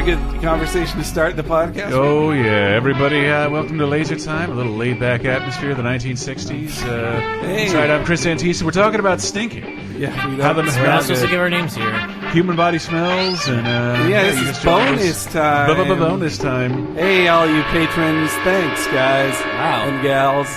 a good conversation to start the podcast? Oh, yeah. Everybody, welcome to Laser Time, a little laid-back atmosphere of the 1960s. Hey. That's right, I'm Chris Antista. We're talking about stinking. Yeah, How the We're not supposed to give our names here. human body smells, and yeah, this is bonus time. Bonus time. Hey, all you patrons. Thanks, guys. Wow. And gals.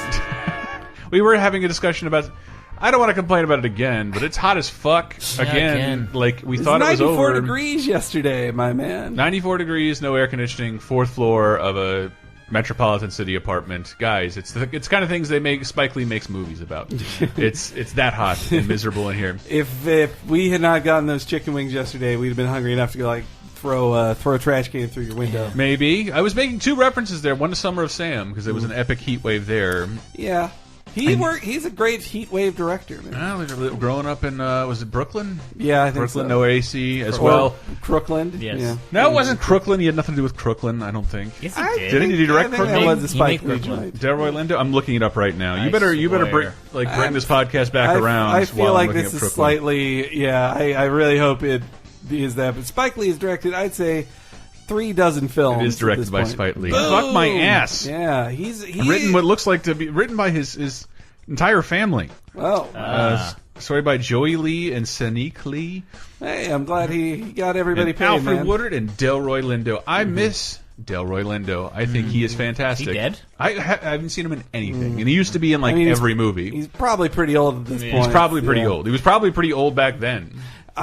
We were having a discussion about... I don't want to complain about it again, but it's hot as fuck again. Like, we thought it was over. 94 degrees yesterday, my man. 94 degrees, no air conditioning, 4th floor of a metropolitan city apartment. Guys, it's kind of things Spike Lee makes movies about. it's that hot and miserable in here. If we had not gotten those chicken wings yesterday, we'd have been hungry enough to go, like, throw a trash can through your window. Maybe. I was making 2 references there. One to Summer of Sam, because there was an epic heat wave there. Yeah. He's a great heat wave director, man. Growing up in, was it Brooklyn? Yeah, I think Brooklyn, so. no AC as well. Crooklyn? Yes. Yeah. No, it wasn't Crooklyn. He had nothing to do with Crooklyn, I don't think. Yes, he did. Did he direct I think that Crooklyn? was a He Spike made Lee Crooklyn. joint. Delroy Lindo? I'm looking it up right now. You I better swear. bring this podcast back around. I feel while I'm like looking this up is Crooklyn. slightly, yeah, I really hope it is that. But Spike Lee has directed, I'd say, 3 dozen films. It is at directed this by point. Spike Lee. Boom! Fuck my ass. Yeah, he's Written what looks like to be written by his entire family. Oh, Story by Joey Lee and Sanique Lee. hey, I'm glad he got everybody And paid, Alfred man. Woodard and Delroy Lindo. I miss Delroy Lindo. I think he is fantastic. Is he dead? I haven't seen him in anything, and he used to be in like I mean, every movie. He's probably pretty old at this point. He's probably pretty Yeah. old. He was probably pretty old back then.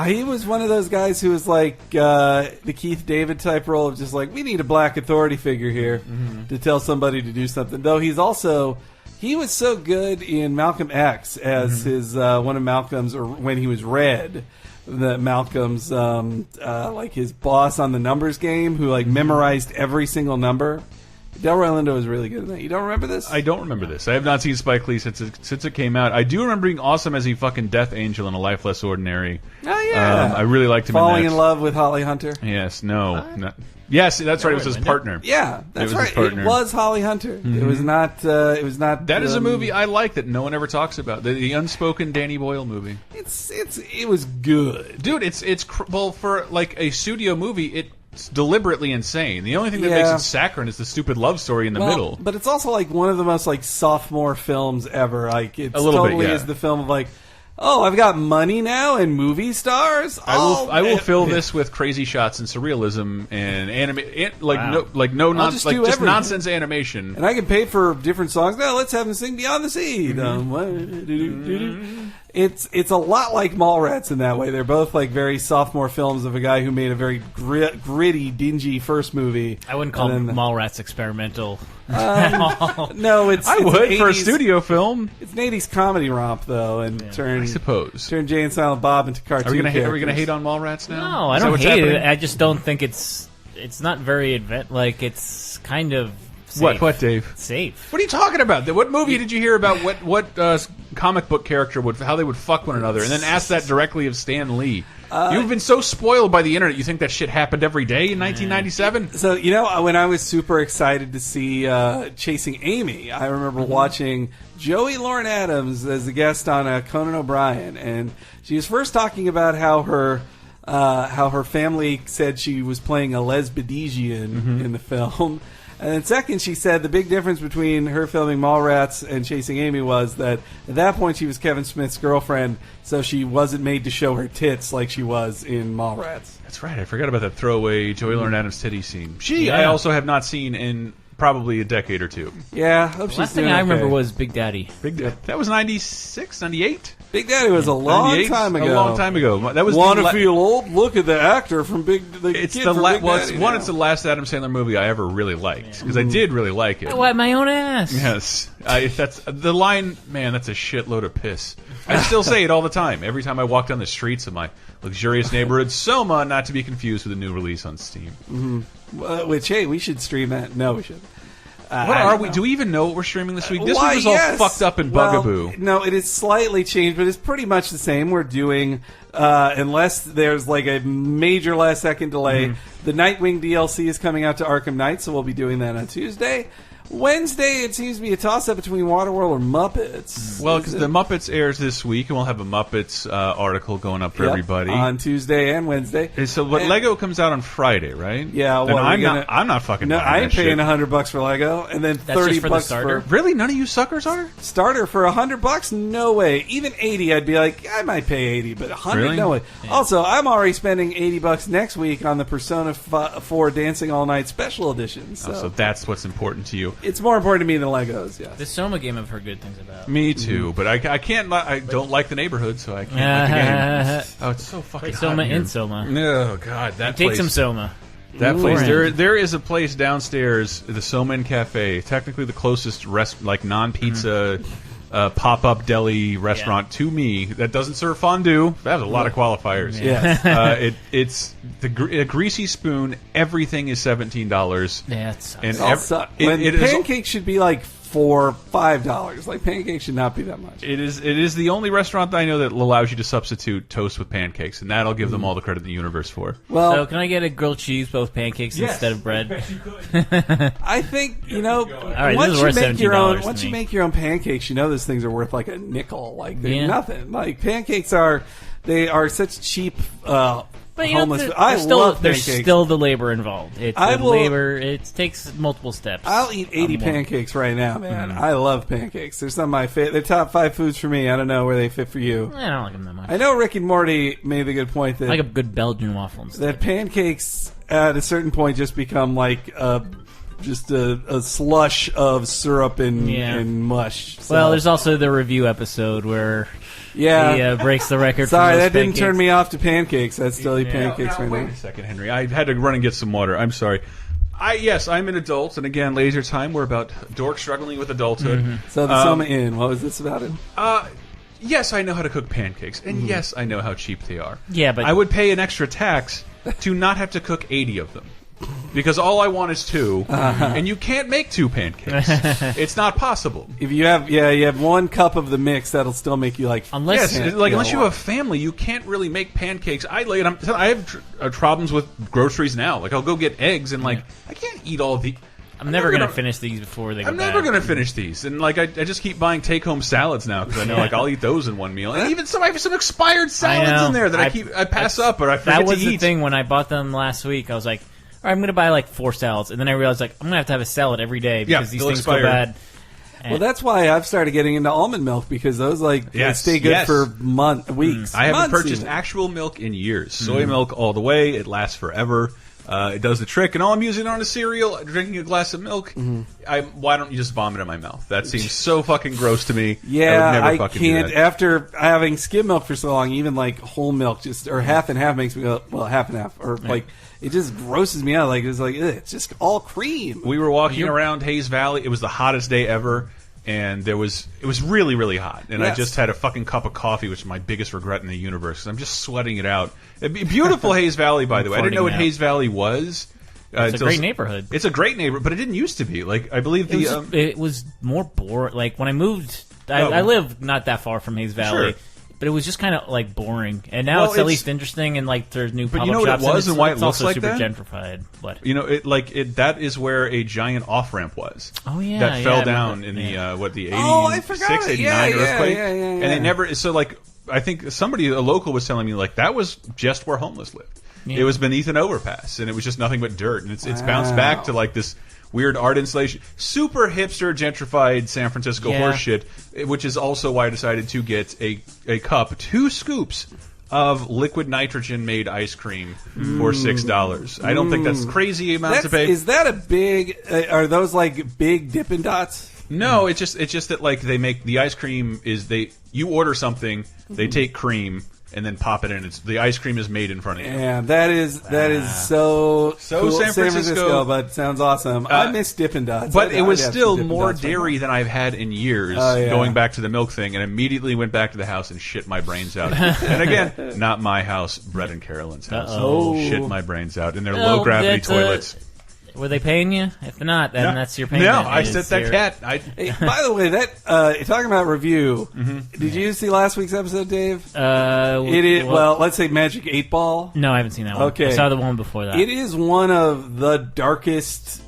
He was one of those guys who was like the Keith David type role of just like, we need a black authority figure here to tell somebody to do something. Though he was so good in Malcolm X as his one of Malcolm's, or when he was Red, that Malcolm's like his boss on the numbers game who like memorized every single number. Delroy Lindo was really good in that. You don't remember this? I don't remember this. I have not seen Spike Lee since it came out. I do remember being awesome as a fucking Death Angel in A Life Less Ordinary. Oh yeah, I really liked him. Falling in that. in Love with Holly Hunter. Yes, no. Yes, that's right. It was his partner. Yeah, that's was his right. partner. It was Holly Hunter. It was not. It was not. That is a movie I like that no one ever talks about. The unspoken Danny Boyle movie. It was good, Dude, well, for like a studio movie, it's deliberately insane. The only thing that Yeah. makes it saccharine is the stupid love story in the middle. But it's also like one of the most like sophomore films ever. Like it's A little bit, totally yeah. is the film of like, oh, I've got money now and movie stars. I will man. fill this with crazy shots and surrealism and Wow. just do everything. nonsense animation. And I can pay for different songs. Now let's have them sing Beyond the Sea. It's a lot like Mallrats in that way. They're both like very sophomore films of a guy who made a very gritty, dingy first movie. I wouldn't call And then- Mallrats experimental. No, it's I would an for a 80s studio film. It's an 80s comedy romp though, and I turn suppose. Jay and Silent Bob into cartoon. Are we gonna characters. hate on Mallrats now? No, I Is that don't what's hate happening? it. I just don't think it's not very like it's kind of safe. What, Dave? Safe. What are you talking about? What movie did you hear about what comic book character how they would fuck one another, and then ask that directly of Stan Lee? You've been so spoiled by the internet. You think that shit happened every day in 1997? So when I was super excited to see Chasing Amy, I remember watching Joey Lauren Adams as a guest on Conan O'Brien, and she was first talking about how her family said she was playing a lesbian in the film. And then second, she said the big difference between her filming Mallrats and Chasing Amy was that at that point she was Kevin Smith's girlfriend, so she wasn't made to show her tits like she was in Mallrats. That's right. I forgot about that throwaway Joey Lauren Adams titty scene. Yeah. I also have not seen in probably a decade or two. Yeah, hope she's Last thing doing I remember okay. was Big Daddy. That was 96, 98? Big Daddy was a long 98? time ago. A long time ago. That was Want the to feel old? Look at the actor from Big. It's kid the from Big Daddy now. it's the last Adam Sandler movie I ever really liked because I did really like it. I wipe my own ass. Yes, that's the line. Man, that's a shitload of piss. I still say it all the time. Every time I walk down the streets of my luxurious neighborhood, Soma, not to be confused with a new release on Steam. Which hey, we should stream that. No, we shouldn't. What are we? Do we even know what we're streaming this week? This Why, week was all yes. fucked up in Well, Bugaboo. no, it is slightly changed, but it's pretty much the same. We're doing, unless there's like a major last second delay, the Nightwing DLC is coming out to Arkham Knight, so we'll be doing that on Tuesday. Wednesday, it seems to be a toss-up between Waterworld or Muppets. Well, because the Muppets airs this week, and we'll have a Muppets article going up for everybody on Tuesday and Wednesday. So, but Lego comes out on Friday, right? Yeah, then well, I'm not fucking. No, buying I ain't that paying shit. $100 for Lego, and then That's just for the $30 starter? for Really, none of you suckers are. starter for $100. No way. Even 80, I'd be like, I might pay 80, but 100, Really? no way. Yeah. Also, I'm already spending $80 next week on the Persona 4 Dancing All Night Special Edition. So that's what's important to you. It's more important to me than Legos. Yes. The Soma game I've heard good things about. Me too, but I can't. I don't like the neighborhood, so I can't like the game. Oh, it's so fucking Play hot Soma in here. in Soma. Oh God, that Take place. some Soma. That place. Beforehand. There is a place downstairs, the Soma Inn Cafe, technically the closest like non-pizza pop-up deli restaurant to me that doesn't serve fondue. That has a lot of qualifiers. Yes. It's a greasy spoon. Everything is $17. Yeah, it sucks. And All suck. When it is- pancakes should be like $4, $5. Like pancakes should not be that much. It is the only restaurant that I know that allows you to substitute toast with pancakes, and that'll give them all the credit in the universe for. Well, So can I get a grilled cheese both pancakes instead of bread? I think right, once this is you worth make your own, $17 once to you me. make your own pancakes, you know those things are worth like a nickel. Like they're Yeah. nothing. Like pancakes are such cheap. But homeless. there's I still, love there's pancakes. still the labor involved. It's I the will- labor. It takes multiple steps. I'll eat 80 more. pancakes right now, man. I love pancakes. They're some of my they're top 5 foods for me. I don't know where they fit for you. I don't like them that much. I know Rick and Morty made the good point that I like a good Belgian waffle instead. that pancakes at a certain point just become like just a slush of syrup and mush. So, Well, there's also the review episode where yeah. he breaks the record. Sorry, for most that didn't turn pancakes. me off to pancakes. I still eat pancakes Now, right wait now. a second, Henry. I had to run and get some water. I'm sorry. Yes, I'm an adult, and again, laser time. We're about dork struggling with adulthood. So the Soma Inn, what was this about it? Yes, I know how to cook pancakes, and yes, I know how cheap they are. Yeah, but I would pay an extra tax to not have to cook 80 of them. Because all I want is 2, and you can't make 2 pancakes. It's not possible. If you have 1 cup of the mix, that'll still make you like Unless- Yes, unless you have a family, you can't really make pancakes. I have problems with groceries now. Like I'll go get eggs, and like I can't eat all the. I'm never gonna finish these before they go I'm bad. never gonna finish these, and like I just keep buying take-home salads now because I know like I'll eat those in one meal, and even I have some expired salads know. in there that I pass up or I forget That was to the eat. thing when I bought them last week. I was like, all right, I'm gonna buy like 4 salads, and then I realized like I'm gonna have a salad every day because these they'll things expire. go bad. Well, that's why I've started getting into almond milk because those they Yes, stay good yes. for weeks. I haven't months purchased even. actual milk in years. Soy milk all the way. It lasts forever. It does the trick, and all I'm using on a cereal, drinking a glass of milk. Why don't you just vomit in my mouth? That seems so fucking gross to me. Yeah, I would never I fucking can't. do that. After having skim milk for so long, even like whole milk, or half and half makes me go, well, half and half, or like it just grosses me out. Like it's like ugh, it's just all cream. We were walking around Hayes Valley. It was the hottest day ever, and it was really, really hot. And I Yes. just had a fucking cup of coffee, which is my biggest regret in the universe. 'Cause I'm just sweating it out. Beautiful Hayes Valley, by the way. I didn't know what farting out. Hayes Valley was. It's a great neighborhood. It's a great neighborhood, but it didn't used to be. Like I believe It was more boring. Like when I moved, I live not that far from Hayes Valley. Sure. But it was just kind of like boring, and now Well, it's at it's- least interesting. And like there's new But pop-up you know what it shops, was and why it it's looks also like super that? gentrified. What? You know, that is where a giant off ramp was. Oh, yeah, that yeah, fell I down remember. in the the 86, Oh, I forgot. 89 Yeah, earthquake, yeah. and they never. So like, I think a local was telling me like that was just where homeless lived. Yeah. It was beneath an overpass, and it was just nothing but dirt, and it's bounced back to like this weird art installation, super hipster gentrified San Francisco horse shit, which is also why I decided to get a cup, 2 scoops of liquid nitrogen made ice cream for $6. I don't think that's crazy amount to pay. Is that a big? Are those like big Dippin' Dots? No, it's just that like they make the ice cream you order something, they take cream and then pop it in. The ice cream is made in front of you. Yeah, that is so So cool. San Francisco, but sounds awesome. I miss Dippin' Dots, But I'd it was have some still Dippin' more Dots right dairy now. than I've had in years. Oh, yeah. Going back to the milk thing, and immediately went back to the house and shit my brains out. And again, not my house, Brett and Carolyn's house. Uh-oh. Shit my brains out in their Well, low gravity that's, toilets. Were they paying you? If not, then that's your payment. No, I is said that your- cat. Hey, by the way, that talking about review, did you see last week's episode, Dave? It is let's say Magic 8 Ball. No, I haven't seen that one. Okay. I saw the one before that. It is one of the darkest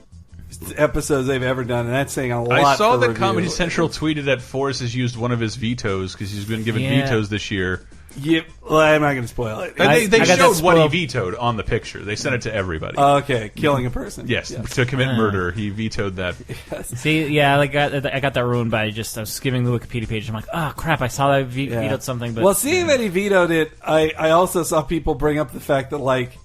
episodes they've ever done, and that's saying a lot. I saw for that review. Comedy Central tweeted that Forrest has used one of his vetoes because he's been given Yeah. vetoes this year. Yeah, well, I'm not going to spoil it. And they I got that showed what he spoiled. vetoed on the picture. They sent it to everybody. Okay, killing a person. yes, to commit murder. He vetoed that. See, yeah, I got that ruined by I was skimming the Wikipedia page. I'm like, oh crap, I saw that I Yeah. vetoed something. But Well, seeing that he vetoed it, I also saw people bring up the fact that, like,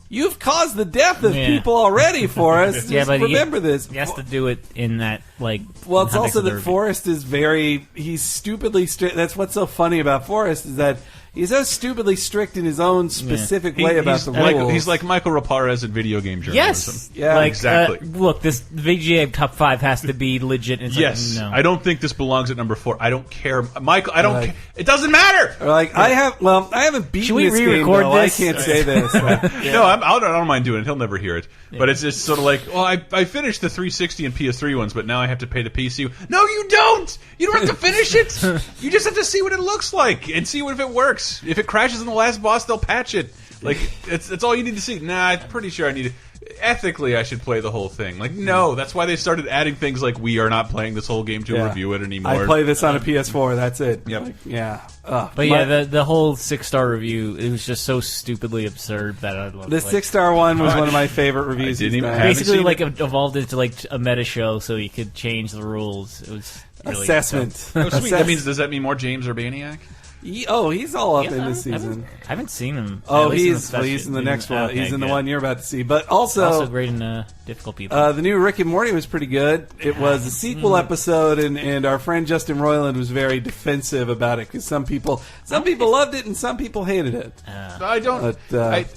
you've caused the death of Yeah. people already, Forrest. yeah, Just but remember this. He has to do it in that like. Well, it's context also of the that review. Forrest is he's stupidly strict. That's what's so funny about Forrest is that he's so stupidly strict in his own specific way about he's the like, rules. he's like Michael Raparez in video game journalism. Yes, Yeah, like, exactly. Look, this VGA top 5 has to be legit. It's Yes, like, no. I don't think this belongs at number 4. I don't care, Michael. I don't. Like- care. It doesn't matter. Or like I haven't beaten Should we this game, re-record though. this? I can't say this. Like, No, I don't mind doing it. He'll never hear it. But it's just sort of like, well, I finished the 360 and PS3 ones, but now I have to pay the PC. No, you don't. You don't have to finish it. You just have to see what it looks like and see if it works. If it crashes in the last boss, they'll patch it. Like it's all you need to see. Nah, I'm pretty sure I need to. Ethically, I should play the whole thing. Like, no, that's why they started adding things like we are not playing this whole game to Yeah. review it anymore. I play this on a PS4. That's it. Yep. Like, yeah. But yeah, the whole 6-star review, it was just so stupidly absurd that I loved the it. 6-star one was one of my favorite reviews. didn't he's even done. have- Basically, seen like it. evolved into like a meta show, so you could change the rules. It was really assessment. Oh, sweet. Does that mean more James Urbaniak? He's all up Yeah, in this I season. haven't seen him. Oh, At least in the he's special- in the next one. okay, He's in the good. one you're about to see. But Also great in difficult people. the new Rick and Morty was pretty good. It was a sequel episode, and our friend Justin Roiland was very defensive about it because some people loved it and some people hated it. I don't. But,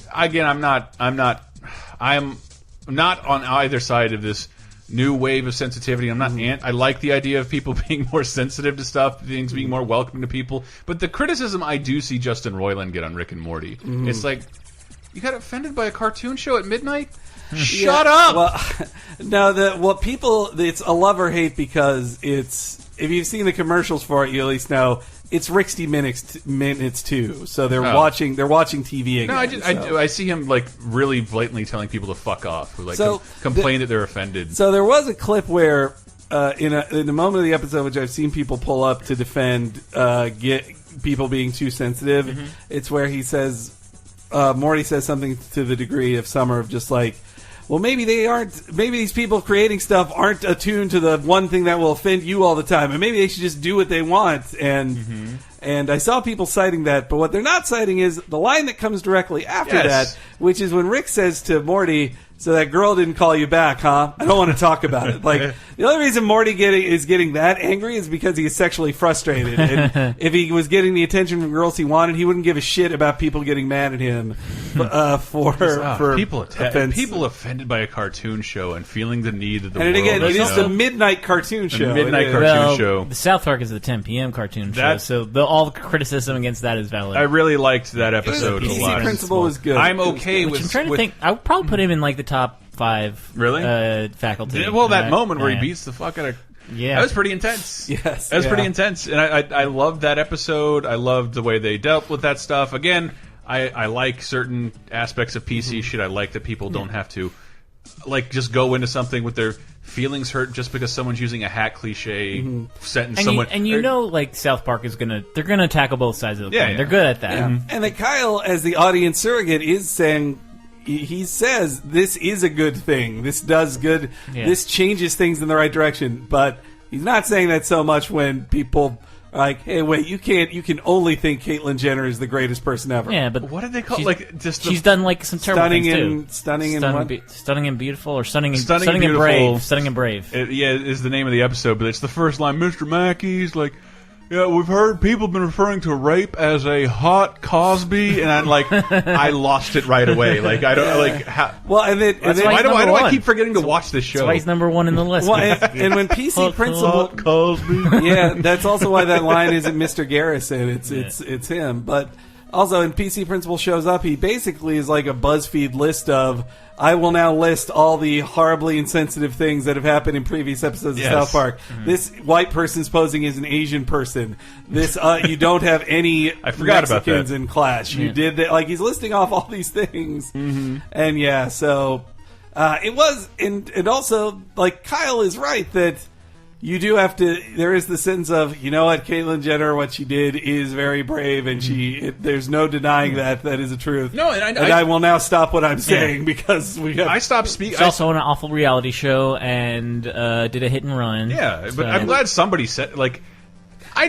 I'm not on either side of this new wave of sensitivity. I'm not. I like the idea of people being more sensitive to stuff, things being more welcoming to people. But the criticism I do see Justin Roiland get on Rick and Morty, it's like, you got offended by a cartoon show at midnight? Shut up! Well, no, it's a love or hate because if you've seen the commercials for it, you at least know it's Ricksty minutes too. So they're watching TV again. No, I see him like really blatantly telling people to fuck off, who like So, complain that they're offended. So there was a clip where in a moment of the episode, which I've seen people pull up to defend get people being too sensitive. It's where he says Morty says something to the degree of Summer of just like, well, maybe these people creating stuff aren't attuned to the one thing that will offend you all the time, and maybe they should just do what they want. And I saw people citing that, but what they're not citing is the line that comes directly after that, which is when Rick says to Morty, "So that girl didn't call you back, huh? I don't want to talk about it." Like the only reason Morty is getting that angry is because he is sexually frustrated. And if he was getting the attention from girls he wanted, he wouldn't give a shit about people getting mad at him for people offense. people offended by a cartoon show and feeling the need of the And world. again, it to is know. the midnight cartoon show. midnight It is. cartoon well, show. the South Park is the 10 p.m. cartoon show, That- so all the criticism against that is valid. I really liked that It was episode a PC lot. Principle was good. I'm It was okay good. Which I'm with. trying to think. I would probably put him in like the top 5. Really? Faculty. Yeah, well, that moment where yeah. he beats the fuck out of. Yeah. That was pretty intense. Yes, that was pretty yeah. intense, and I loved that episode. I loved the way they dealt with that stuff. Again, I like certain aspects of PC shit. I like that people don't have to like just go into something with their feelings hurt just because someone's using a hack cliche sentence. And you know, like South Park is they're gonna tackle both sides of the Yeah, coin. yeah. They're good at that. Yeah. And that Kyle, as the audience surrogate, is saying, he says, this is a good thing. This does good. Yeah. This changes things in the right direction. But he's not saying that so much when people are like, hey, wait, you can only think Caitlyn Jenner is the greatest person ever. Yeah, but What did they call she's- like just the, she's done like some terrible Stunning things and too. stunning and what? Stunning and beautiful, or stunning and Stunning and and Beautiful. brave. Stunning and brave. Yeah, is the name of the episode, but it's the first line. Mr. Mackey's like, yeah, we've heard people have been referring to rape as a hot Cosby, and I'm like, I lost it right away. Like, I don't like. How, Well, and then, That's and why then he's why do I one. keep forgetting to watch this show? That's why he's number 1 in the list. well, and when PC Principle, Hot Cosby. yeah, that's also why that line isn't Mr. Garrison. It's him. But also, in PC Principle shows up, he basically is like a BuzzFeed list of, I will now list all the horribly insensitive things that have happened in previous episodes Yes. of South Park. This white person's posing as an Asian person. This you don't have any I forgot about Mexicans that. in class. You did that. Like, he's listing off all these things. And yeah, so It was, and also, like, Kyle is right that you do have to. There is the sense of, you know what, Caitlyn Jenner, what she did is very brave, and there's no denying that is a truth. No, and I will now stop what I'm saying because we have. I stopped speaking. She's also on an awful reality show and did a hit and run. Yeah, so. but I'm glad somebody said, like, I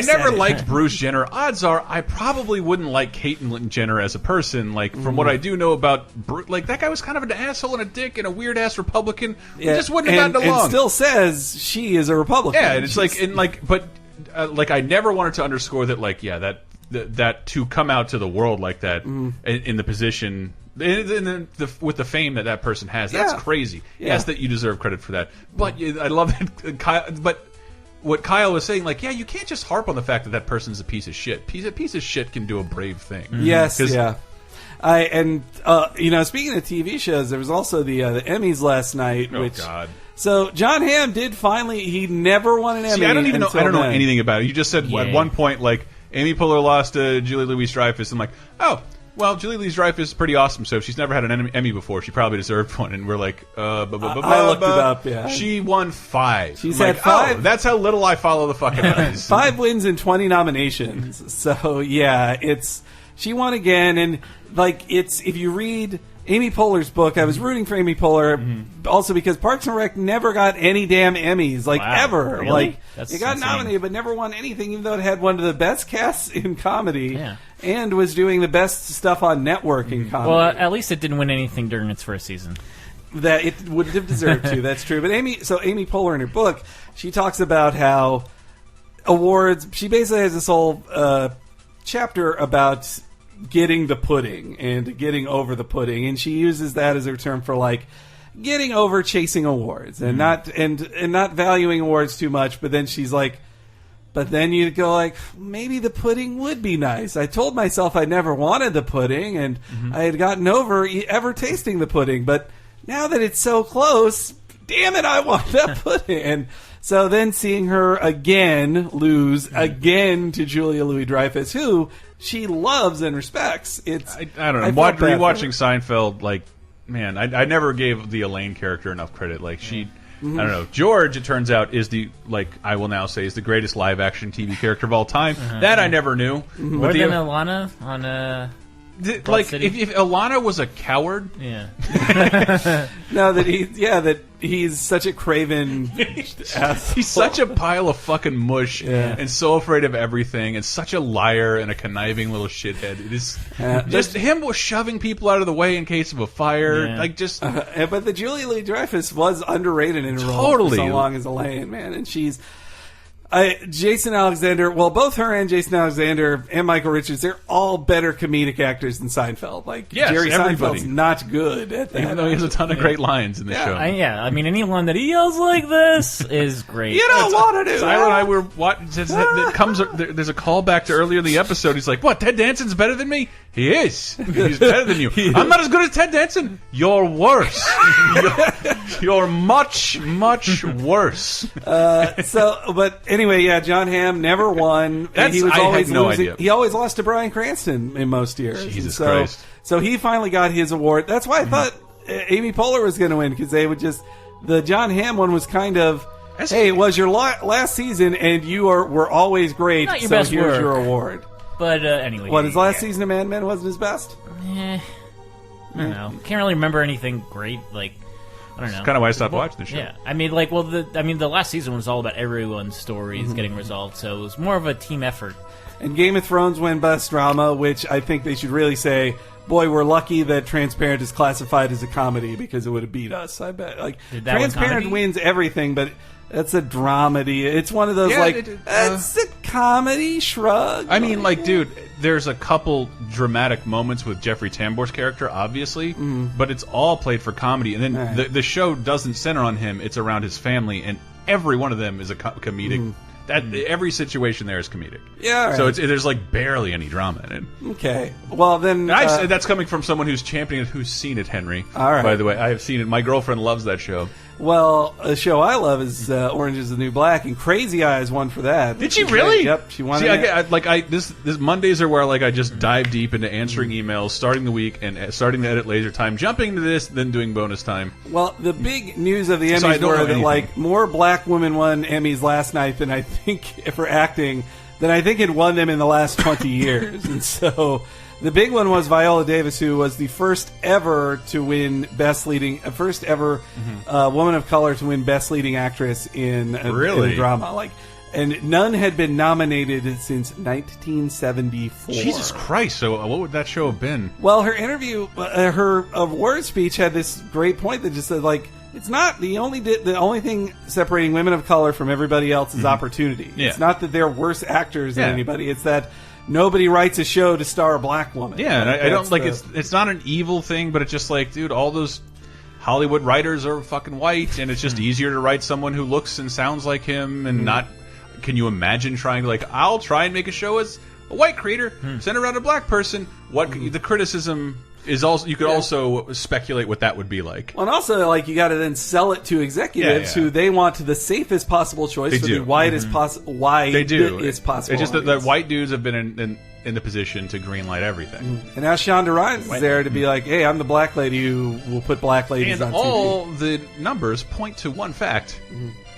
never liked Bruce Jenner. Odds are I probably wouldn't like Caitlyn Jenner as a person. Like, from what I do know about Bruce, like, that guy was kind of an asshole and a dick and a weird ass Republican. We just wouldn't have gotten along. And still says she is a Republican. Yeah, and it's but I never wanted to underscore that. Like, yeah, that to come out to the world like that in the position. With the fame that person has, that's crazy. Yeah. Yes, that you deserve credit for that. But I love that Kyle. But what Kyle was saying, like, yeah, you can't just harp on the fact that person's a piece of shit. A piece of shit can do a brave thing. Yes, yeah. Speaking of TV shows, there was also the Emmys last night. Oh, God. So Jon Hamm did finally. He never won an Emmy. See, I don't even know. I don't know anything about it. You just said Yay. at one point, like, Amy Poehler lost to Julia Louis-Dreyfus. I'm like, oh. Well, Julia Louis-Dreyfus is pretty awesome, so if she's never had an Emmy before, she probably deserved one. And we're like, I looked it up, yeah. She won 5. She's I'm had like, 5. Oh, that's how little I follow the fucking Emmys. 5 wins and 20 nominations. So, yeah, she won again. And, like, if you read Amy Poehler's book, I was rooting for Amy Poehler also because Parks and Rec never got any damn Emmys, like, ever. Really? Like, That's it got insane. nominated but never won anything, even though it had one of the best casts in comedy. Yeah. And was doing the best stuff on network in comedy. Well, at least it didn't win anything during its first season. That it wouldn't have deserved to. That's true. But Amy Poehler in her book, she talks about how awards. She basically has this whole chapter about getting the pudding and getting over the pudding, and she uses that as her term for, like, getting over chasing awards and not valuing awards too much. But then she's like. But then you go like, maybe the pudding would be nice. I told myself I never wanted the pudding, and I had gotten over ever tasting the pudding. But now that it's so close, damn it, I want that pudding. And so then seeing her again lose again to Julia Louis-Dreyfus, who she loves and respects. I don't know. Rewatching Seinfeld, like, man, I never gave the Elaine character enough credit. Like, she... I don't know. George, it turns out, is I will now say, is the greatest live-action TV character of all time. That I never knew. More than Alana on like, if Alana was a coward... Yeah. No, that he's such a craven asshole. He's such a pile of fucking mush and so afraid of everything and such a liar and a conniving little shithead. It is just him shoving people out of the way in case of a fire. Yeah. Like, just... but the Julia Louis-Dreyfus was underrated in her role for so long as Elaine, man. And she's... Jason Alexander, well, both her and Jason Alexander and Michael Richards, they're all better comedic actors than Seinfeld. Like, yes, Jerry everybody. Seinfeld's not good at that. Even though he has a ton of great lines in the show. I mean, anyone that he yells like this is great. You don't want to do Tyler and I were watching. There's a callback to earlier in the episode. He's like, "What? Ted Danson's better than me? He is. He's better than you. I'm not as good as Ted Danson. You're worse. You're much, much worse." But anyway, yeah, Jon Hamm never won. He was always had no losing. idea. He always lost to Bryan Cranston in most years. Jesus Christ. So he finally got his award. That's why I thought Amy Poehler was going to win, because they would just... The Jon Hamm one was kind of... Hey, it was your last season, and were always great, Not your so best here's work. your award. But anyway. What, his last season of Mad Men wasn't his best? I don't know. Can't really remember anything great. Like, I don't know. That's kind of why I stopped watching the show. Yeah, I mean, like, the last season was all about everyone's stories getting resolved, so it was more of a team effort. And Game of Thrones won Best Drama, which I think they should really say, boy, we're lucky that Transparent is classified as a comedy, because it would have beat us, I bet. Like, Transparent wins everything, but that's a dramedy. It's one of those, it's a comedy, shrug. I mean, like, dude, there's a couple dramatic moments with Jeffrey Tambor's character, obviously, but it's all played for comedy. And then the show doesn't center on him. It's around his family, and every one of them is a comedic That every situation there is comedic. Yeah, all So right. there's like barely any drama in it. Okay. Well, then. And that's coming from someone who's championing it, who's seen it, Henry. All right. By the way, I have seen it. My girlfriend loves that show. Well, a show I love is Orange is the New Black, and Crazy Eyes won for that. Did she really? Yep, she won. See, it. this Mondays are where like I just dive deep into answering emails, starting the week, and starting to edit Laser Time, jumping to this, then doing bonus time. Well, the big news of the So I Emmys don't know were that anything. like more black women won Emmys last night than I think for acting than I think had won them in the last 20 years, and so. The big one was Viola Davis, who was the first ever to win first ever woman of color to win Best Leading Actress in a drama. Like, and none had been nominated since 1974. Jesus Christ! So what would that show have been? Well, her interview, her award speech had this great point that just said, like, it's not the only thing separating women of color from everybody else is opportunity. Yeah. It's not that they're worse actors than anybody. It's that nobody writes a show to star a black woman. Yeah, and Like, I don't like that's it's not an evil thing, but it's just like, dude, all those Hollywood writers are fucking white, and it's just easier to write someone who looks and sounds like him, and not. Can you imagine trying to like? I'll try and make a show as a white creator, send around a black person. What the criticism is also you could also speculate what that would be like. Well, and also, like, you got to then sell it to executives who they want the safest possible choice for the widest possible. They do. Is possible. It's just that the white dudes have been in the position to greenlight everything. And now Shonda Rhimes is there to be like, hey, I'm the black lady who will put black ladies And on all TV. the numbers point to one fact: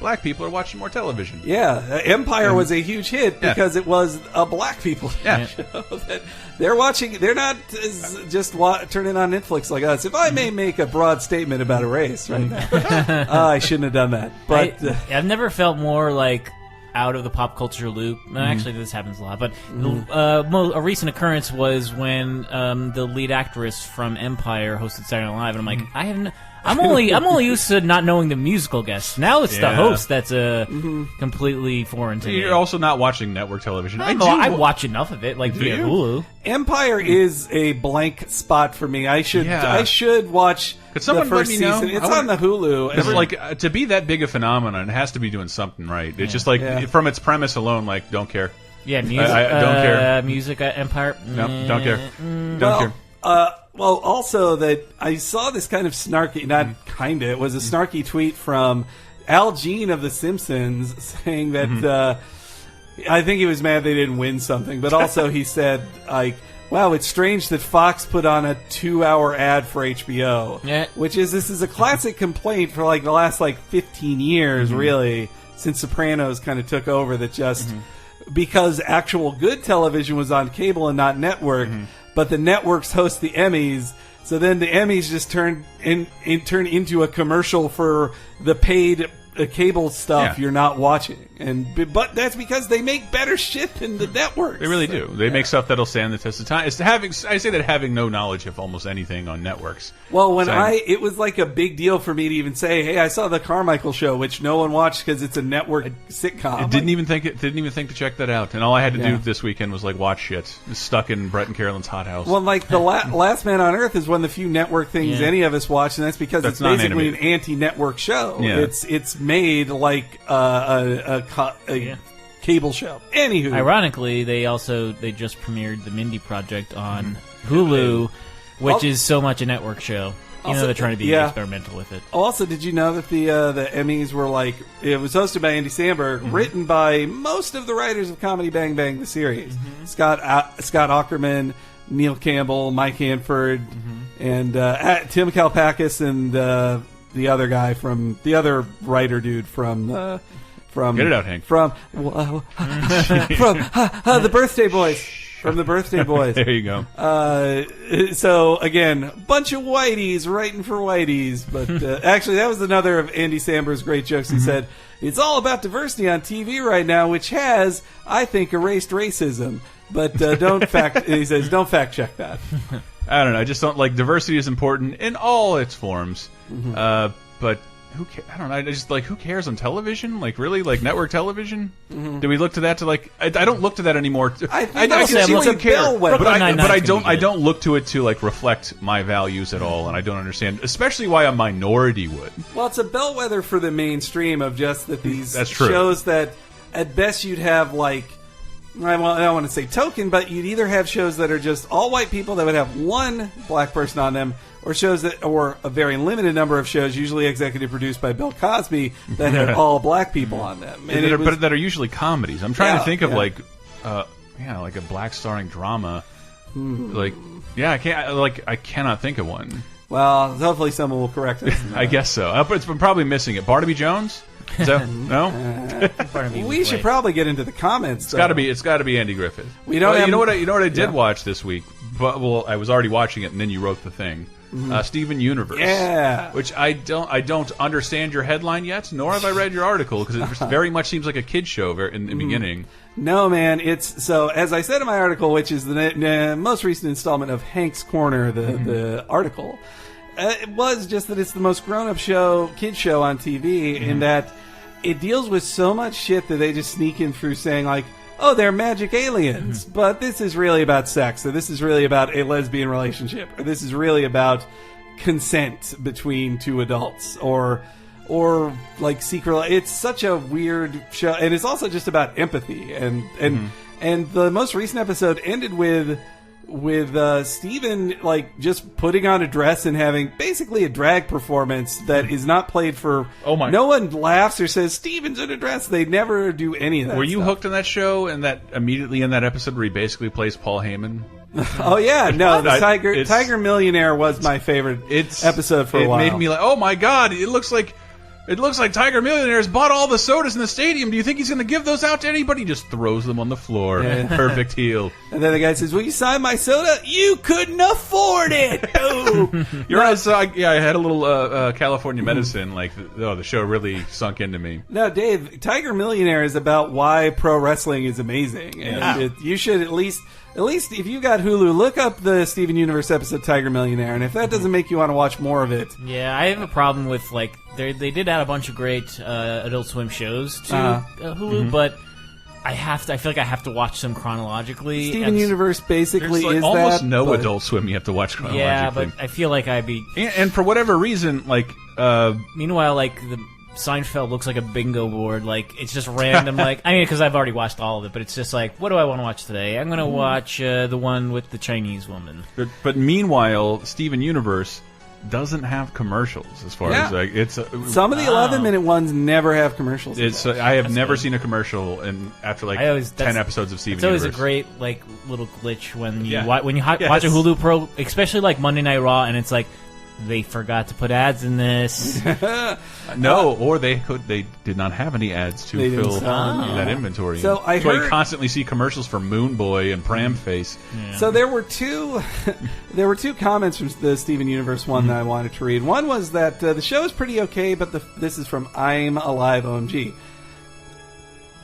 black people are watching more television. Yeah, Empire was a huge hit because it was a black people show that they're watching. They're not just turning on Netflix like us. If I may make a broad statement about a race right now, I shouldn't have done that. But I've never felt more like out of the pop culture loop. Actually, this happens a lot, but a recent occurrence was when the lead actress from Empire hosted Saturday Night Live, and I'm like, I'm only used to not knowing the musical guests. Now it's the host that's completely foreign to me. You're also not watching network television. I watch enough of it, like via Hulu. Empire is a blank spot for me. I should watch Could someone the first let me know? season. It's on the Hulu. It's like to be that big a phenomenon, it has to be doing something right. It's just like from its premise alone, like don't care. Yeah, music. I don't care. Music Empire. No, don't care. Don't care. Well, also that I saw this kind of snarky, not kinda, it was a snarky tweet from Al Jean of The Simpsons saying that I think he was mad they didn't win something, but also he said, like, wow, it's strange that Fox put on a 2-hour ad for HBO. Yeah. This is a classic complaint for like the last like 15 years, really, since Sopranos kind of took over, that just because actual good television was on cable and not network, but the networks host the Emmys, so then the Emmys just turn into a commercial for the paid cable stuff you're not watching, but that's because they make better shit than the networks. They really do. They make stuff that'll stand the test of time. I say that having no knowledge of almost anything on networks. Well, it was like a big deal for me to even say, "Hey, I saw the Carmichael Show," which no one watched because it's a network sitcom. I didn't even think to check that out, and all I had to do this weekend was like watch shit. Stuck in Brett and Carolyn's hot house. Well, like the Last Man on Earth is one of the few network things any of us watch, and that's because it's basically an anti-network show. Yeah. It's made like a cable show. Anywho, ironically, they just premiered the Mindy Project on Hulu, which is so much a network show. They're trying to be experimental with it. Also, did you know that the Emmys were like, it was hosted by Andy Samberg, written by most of the writers of Comedy Bang Bang the series, Scott Aukerman, Neil Campbell, Mike Hanford, and Tim Kalpakis, and the other guy from the other writer dude from Get it out, Hank. From the Birthday Boys. From the Birthday Boys. There you go. So, again, a bunch of whiteys writing for whiteys. But actually, that was another of Andy Samberg's great jokes. He said, it's all about diversity on TV right now, which has, I think, erased racism. But don't fact check that. I don't know. I just don't like diversity is important in all its forms. But who I don't know. I just like, who cares on television? Like, really? Like network television? Do we look to that to like? I don't look to that anymore. I can see why you care, but I don't look to it to like reflect my values at all, and I don't understand, especially why a minority would. Well, it's a bellwether for the mainstream of just that these That's true. shows that at best you'd have like, I don't want to say token, but you'd either have shows that are just all white people that would have one black person on them, or shows that, or a very limited number of shows, usually executive produced by Bill Cosby, that had all black people on them. And but that are usually comedies. I'm trying to think of like a black starring drama. Like, I cannot think of one. Well, hopefully someone will correct us. I guess so. I'm probably missing it. Barnaby Jones? No? We should probably get into the comments. It's got to be Andy Griffith. We don't. You know what I did watch this week? But I was already watching it, and then you wrote the thing. Steven Universe, which I don't understand your headline yet, nor have I read your article because it very much seems like a kid show in the beginning. No, man, it's so as I said in my article, which is the most recent installment of Hank's Corner, the article. It was just that it's the most grown-up kid show on TV, in that it deals with so much shit that they just sneak in through saying like, oh, they're magic aliens, but this is really about sex, or this is really about a lesbian relationship, or this is really about consent between two adults, or like secret. It's such a weird show, and it's also just about empathy, and the most recent episode ended with Steven like just putting on a dress and having basically a drag performance that is not played for. No one laughs or says Steven's in a dress. They never do any of that. Were you hooked on that show? And that immediately in that episode where he basically plays Paul Heyman? Oh yeah, no, the Tiger Millionaire was my favorite episode for a while. It made me like, oh my god, it looks like Tiger Millionaire has bought all the sodas in the stadium. Do you think he's going to give those out to anybody? He just throws them on the floor. Perfect heel. And then the guy says, will you sign my soda? You couldn't afford it. Oh. You're right. So I had a little California medicine. Like, the show really sunk into me. No, Dave, Tiger Millionaire is about why pro wrestling is amazing. And you should at least if you got Hulu, look up the Steven Universe episode Tiger Millionaire, and if that doesn't make you want to watch more of it. Yeah, I have a problem with, like, they did add a bunch of great Adult Swim shows to Hulu, but I feel like I have to watch them chronologically. Steven Universe basically like is almost that, no Adult Swim you have to watch chronologically. Yeah, but I feel like I'd be... And for whatever reason, like... meanwhile, like, the Seinfeld looks like a bingo board. Like, it's just random. Like, I mean, because I've already watched all of it, but it's just like, what do I want to watch today? I'm going to watch the one with the Chinese woman. But meanwhile, Steven Universe doesn't have commercials as far as like it's some of the 11-minute ones never have commercials. I have never seen a commercial after like 10 episodes of Steven Universe. It's always a great like little glitch when you watch a Hulu Pro, especially like Monday Night Raw, and it's like they forgot to put ads in this. Or they did not have any ads to fill that inventory. So That's why you constantly see commercials for Moon Boy and Pram Face. Yeah. So there were two comments from the Steven Universe one that I wanted to read. One was that the show is pretty okay, but this is from I'm Alive OMG.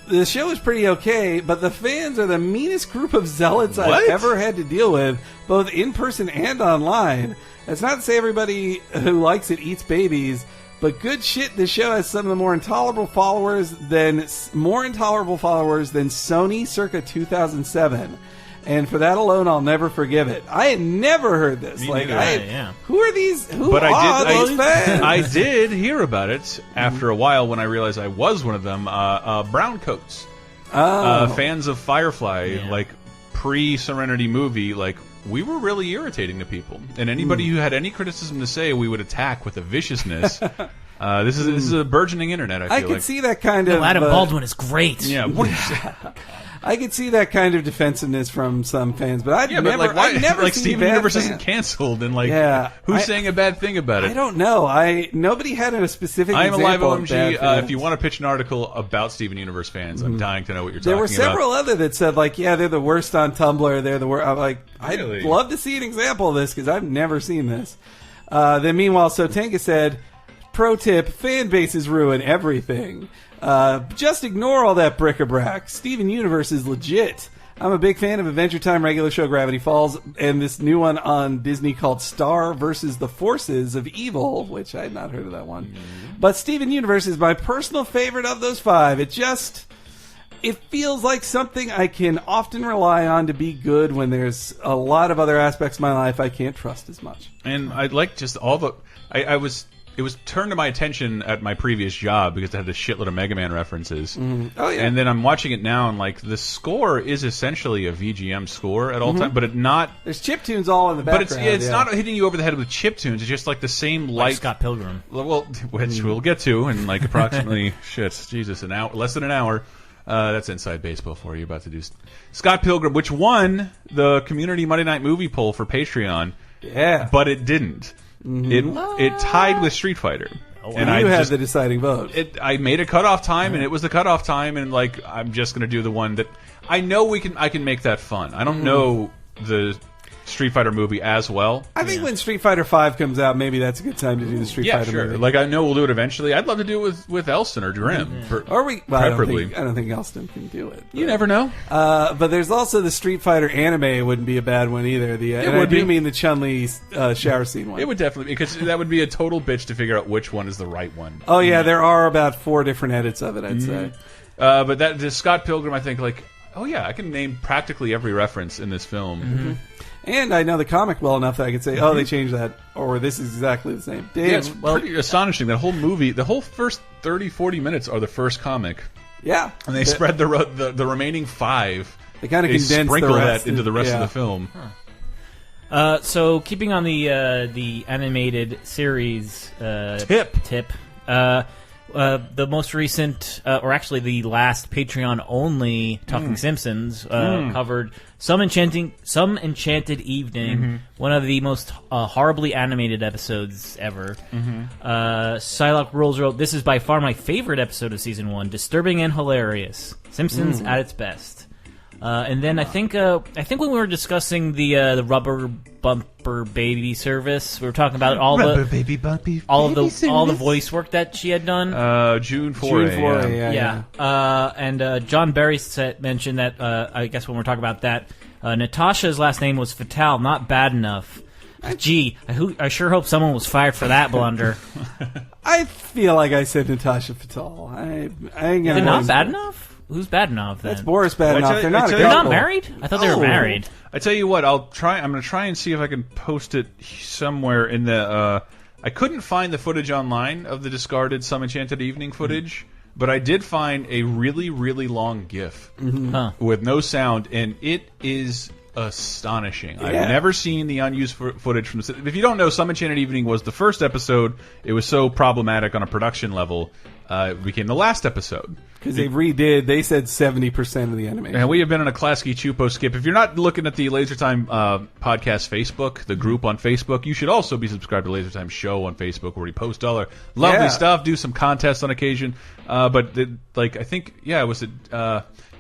The show is pretty okay, but the fans are the meanest group of zealots I've ever had to deal with, both in person and online. It's not to say everybody who likes it eats babies, but good shit, this show has some of the more intolerable followers than Sony circa 2007. And for that alone, I'll never forgive it. I had never heard this. Who are these? These fans? I did hear about it after a while when I realized I was one of them. Browncoats, fans of Firefly, like pre-Serenity movie, like. We were really irritating to people, and anybody who had any criticism to say, we would attack with a viciousness. This is a burgeoning internet. I could see that kind of. Adam Baldwin is great. Yeah, I could see that kind of defensiveness from some fans, but I've never like seen Steven Universe isn't canceled, and like who's saying a bad thing about it? I don't know. Nobody had a specific. I am example Alive OMG. If you want to pitch an article about Steven Universe fans, I'm dying to know what you're talking about. There were several other that said like, yeah, they're the worst on Tumblr. They're the worst. I'm like, really? I'd love to see an example of this because I've never seen this. Then meanwhile, Sotenka said, pro tip: fan bases ruin everything. Just ignore all that bric-a-brac. Steven Universe is legit. I'm a big fan of Adventure Time regular show Gravity Falls and this new one on Disney called Star versus the Forces of Evil, which I had not heard of that one. But Steven Universe is my personal favorite of those 5. It feels like something I can often rely on to be good when there's a lot of other aspects of my life I can't trust as much. And I like just all the... I was it was turned to my attention at my previous job because it had a shitload of Mega Man references. Oh yeah. And then I'm watching it now, and like the score is essentially a VGM score at all time, but it not. There's chiptunes all in the But background. it's not hitting you over the head with chip tunes. It's just like the same Like light. Scott Pilgrim. Well, which we'll get to in like approximately Jesus, an hour, less than an hour. That's inside baseball for you. About to do Scott Pilgrim, which won the Community Monday Night Movie poll for Patreon. Yeah. But it didn't. It tied with Street Fighter. And you had the deciding vote. I made a cutoff time, and it was the cutoff time, and like I'm just going to do the one that I know I can make that fun. I don't know the Street Fighter movie as well. I think when Street Fighter V comes out, maybe that's a good time to do the Street Fighter movie. Like I know we'll do it eventually. I'd love to do it with Elston or Grim, Or we, well, preferably. I don't think Elston can do it. You never know. But there's also the Street Fighter anime. It wouldn't be a bad one either. And I do mean the Chun-Li shower scene one. It would definitely, because that would be a total bitch to figure out which one is the right one. Oh yeah, there are about 4 different edits of it, I'd say. But that the Scott Pilgrim, I think, like, oh yeah, I can name practically every reference in this film. And I know the comic well enough that I could say, oh, they changed that, or this is exactly the same. Dave, Yeah, it's pretty astonishing. That whole movie, the whole first 30, 40 minutes are the first comic. yeah. And they spread the remaining 5. They kind of condensed sprinkle the rest that into the rest of the film. So keeping on the animated series tip. The most recent, or actually the last Patreon-only Talking Simpsons covered Some Enchanted Evening, one of the most horribly animated episodes ever. Psylocke Rules wrote, "This is by far my favorite episode of Season 1, disturbing and hilarious. Simpsons at its best." And then I think when we were discussing the Rubber Bumper Baby service, we were talking about all the voice work that she had done. June 4. June 4, yeah. And John Berry mentioned that I guess when we're talking about that, Natasha's last name was Fatal, not bad enough. Gee, I sure hope someone was fired for that blunder. I feel like I said Natasha Fatal. I ain't gonna. Is it not bad enough? Who's bad enough then? That's Boris bad enough. They're not a They're not couple. married? I thought they were married. I tell you what, I'm going to try and see if I can post it somewhere in the. I couldn't find the footage online of the discarded Some Enchanted Evening footage, but I did find a really, really long GIF with no sound, and it is astonishing. I've never seen the unused footage from. If you don't know, Some Enchanted Evening was the first episode. It was so problematic on a production level, it became the last episode. Because they said 70% of the animation. And we have been on a Klasky Chupo skip. If you're not looking at the Laser Time podcast Facebook, the group on Facebook, you should also be subscribed to Laser Time Show on Facebook, where we post all our lovely stuff, do some contests on occasion. But I think, it was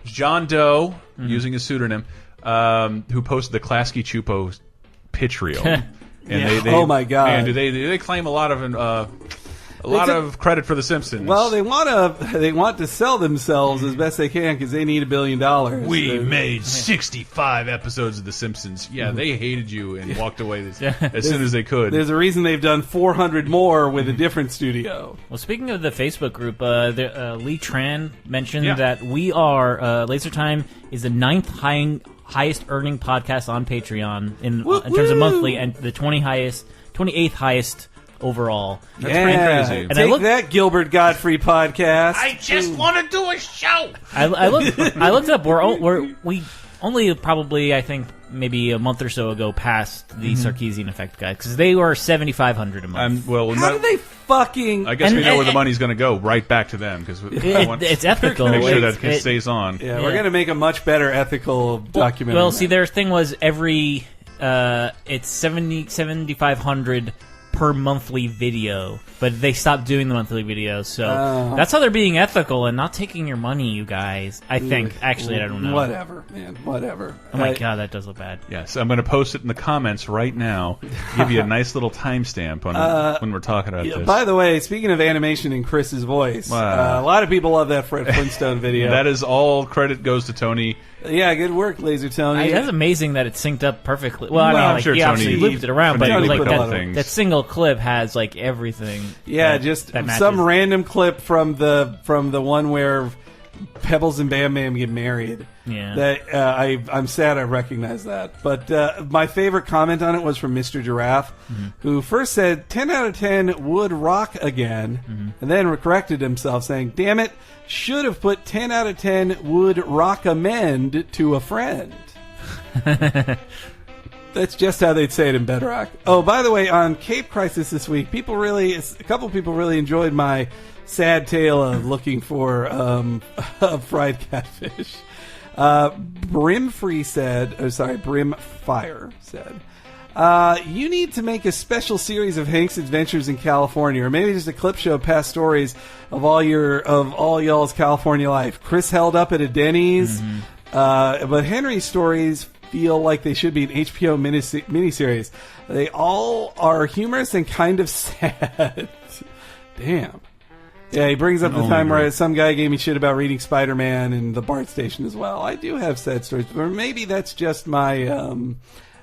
John Doe, using his pseudonym, who posted the Klasky Chupo pitch reel. And they, oh my god! And they claim a lot of credit for The Simpsons. Well, they want to sell themselves as best they can because they need $1 billion. We made 65 episodes of The Simpsons. Yeah, they hated you and walked away as soon as they could. There's a reason they've done 400 more with a different studio. Well, speaking of the Facebook group, Lee Tran mentioned that we are Laser Time is the 9th highest earning podcast on Patreon in terms of monthly, and the 28th highest overall. That's pretty crazy. And Take that, Gilbert Godfrey podcast. I just want to do a show. I looked up. We only probably, I think, maybe a month or so ago passed the Sarkeesian Effect guide, because they were $7,500 a month. How do they fucking? I guess we know where the money's going to go. Right back to them, because it's ethical. Make sure that it stays on. Yeah, we're going to make a much better ethical documentary. Well, see, their thing was it's $7,500 per monthly video, but they stopped doing the monthly videos, so that's how they're being ethical and not taking your money, you guys. I think. Actually, I don't know. Whatever, man. Whatever. Oh my god, that does look bad. Yes, I'm going to post it in the comments right now. Give you a nice little timestamp on when we're talking about this. By the way, speaking of animation in Chris's voice, a lot of people love that Fred Flintstone video. That is all credit goes to Tony. Yeah, good work, Laser Tony. That's amazing that it's synced up perfectly. Well, I mean, I'm sure he obviously Tony looped it around, but like that single clip has everything. Yeah, just some random clip from the one where Pebbles and Bam Bam get married. Yeah. That I'm sad I recognize that. But my favorite comment on it was from Mr. Giraffe, who first said 10 out of 10 would rock again, and then corrected himself saying, "Damn it, should have put 10 out of 10 would recommend to a friend." That's just how they'd say it in Bedrock. Oh, by the way, on Cape Crisis this week, a couple people really enjoyed my sad tale of looking for a fried catfish. Brimfire said, you need to make a special series of Hank's adventures in California, or maybe just a clip show of past stories of all y'all's California life. Chris held up at a Denny's, but Henry's stories feel like they should be an HBO miniseries. They all are humorous and kind of sad. Damn. Yeah, he brings up the time where some guy gave me shit about reading Spider-Man and the BART station as well. I do have sad stories, but maybe that's just my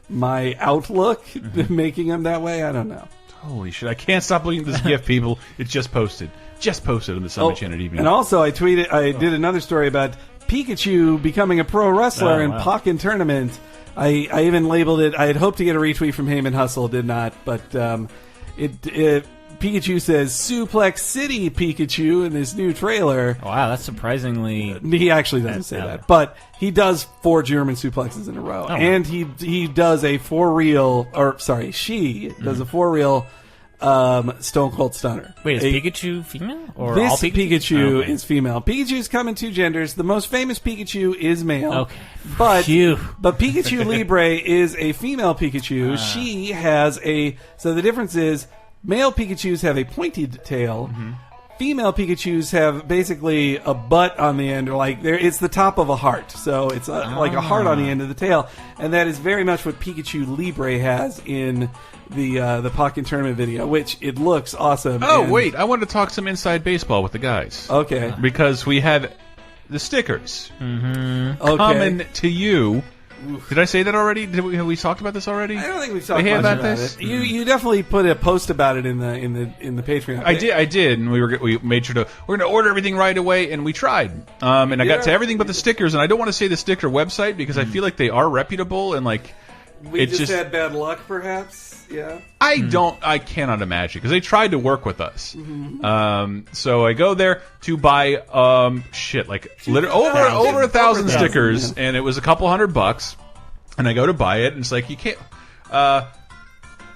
my outlook making them that way. I don't know. Holy shit! I can't stop looking at this GIF, people. It's just posted on the Summit Channel evening. And also, I did another story about Pikachu becoming a pro wrestler in Pokken Tournament. I even labeled it. I had hoped to get a retweet from Heyman Hustle, did not, but Pikachu says Suplex City Pikachu in this new trailer. Wow, that's surprisingly. He actually doesn't say that, but he does 4 German suplexes in a row, and he does a she does a 4-reel Stone Cold Stunner. Wait, is Pikachu female? Or this all Pikachu is female. Pikachu's come in 2 genders. The most famous Pikachu is male. Okay. But Pikachu Libre is a female Pikachu. She has so the difference is male Pikachus have a pointed tail. Female Pikachus have basically a butt on the end, or it's the top of a heart. So it's like a heart on the end of the tail. And that is very much what Pikachu Libre has in the Pokken Tournament video, which it looks awesome. Wait, I want to talk some inside baseball with the guys. Okay. Because we have the stickers coming to you. Did I say that already? Have we talked about this already? I don't think we've talked much about this. You definitely put a post about it in the Patreon. I did, and we made sure we're going to order everything right away, and we tried. And I got to everything but the stickers, and I don't want to say the sticker website because I feel like they are reputable and we just had bad luck, perhaps. Yeah, I cannot imagine because they tried to work with us. So I go there to buy over 1,000 stickers, and it was a couple $100, and I go to buy it, and it's like you can't.